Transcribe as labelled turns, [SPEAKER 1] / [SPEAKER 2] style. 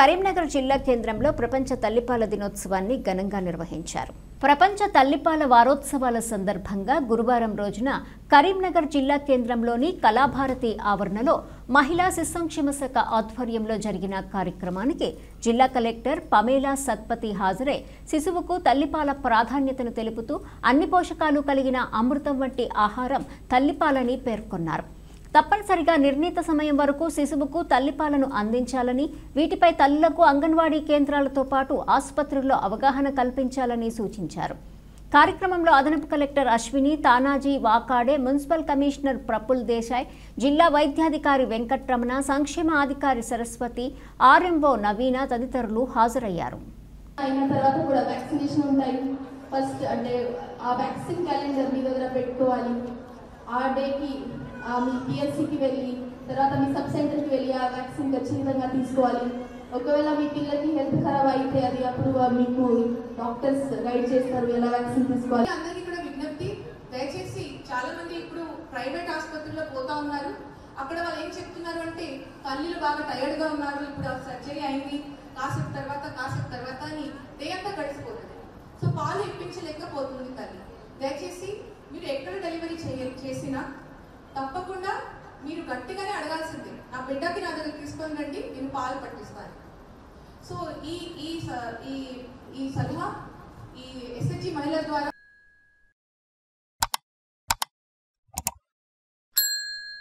[SPEAKER 1] కరీంనగర్ జిల్లా కేంద్రంలో ప్రపంచ తల్లిపాల దినోత్సవాన్ని ఘనంగా నిర్వహించారు. ప్రపంచ తల్లిపాల వారోత్సవాల సందర్భంగా గురువారం రోజున కరీంనగర్ జిల్లా కేంద్రంలోని కళాభారతి ఆవరణలో మహిళా శిశు సంక్షేమ శాఖ ఆధ్వర్యంలో జరిగిన కార్యక్రమానికి జిల్లా కలెక్టర్ పమేలా సత్పతి హాజరై శిశువుకు తల్లిపాల ప్రాధాన్యతను తెలుపుతూ అన్ని పోషకాలు కలిగిన అమృతం వంటి ఆహారం తల్లిపాలని పేర్కొన్నారు. తప్పనిసరిగా నిర్ణీత సమయం వరకు శిశువుకు తల్లిపాలను అందించాలని, వీటిపై తల్లులకు అంగన్వాడీ కేంద్రాలతో పాటు ఆసుపత్రుల్లో అవగాహన కల్పించాలని సూచించారు. కార్యక్రమంలో అదనపు collector Ashwini, Tanaji Wakade, municipal commissioner Praful Desai, జిల్లా వైద్యాధికారి వెంకట్రమణ, సంక్షేమ అధికారి సరస్వతి, ఆర్ఎంఓ నవీన తదితరులు హాజరయ్యారు.
[SPEAKER 2] మీ పిఎస్సికి వెళ్ళి తర్వాత మీ సబ్ సెంటర్కి వెళ్ళి ఆ వ్యాక్సిన్ ఖచ్చితంగా తీసుకోవాలి. ఒకవేళ మీ పిల్లలకి హెల్త్ ఖరాబ్ అయితే అది అప్పుడు మీకు డాక్టర్స్ గైడ్ చేస్తారు ఎలా వ్యాక్సిన్ తీసుకోవాలి.
[SPEAKER 3] అందరికీ కూడా విజ్ఞప్తి, దయచేసి చాలా మంది ఇప్పుడు ప్రైవేట్ ఆసుపత్రుల్లో పోతా ఉన్నారు. అక్కడ వాళ్ళు ఏం చెప్తున్నారు అంటే తల్లిలు బాగా టైర్డ్గా ఉన్నారు, ఇప్పుడు సర్జరీ అయింది, కాసేపు తర్వాత అని డే అంతా గడిచిపోతుంది. సో పాలు ఇప్పించలేకపోతుంది తల్లి. దయచేసి మీరు ఎక్కడ డెలివరీ చేసినా తప్పకుండా మీరు గట్టిగానే అడగాల్సిందే, నా బిడ్డకి నా దగ్గర తీసుకొని రండి, నేను పాలు పట్టిస్తాను. సో ఈ సలహా ఈ ఎస్హెచ్జి మహిళల ద్వారా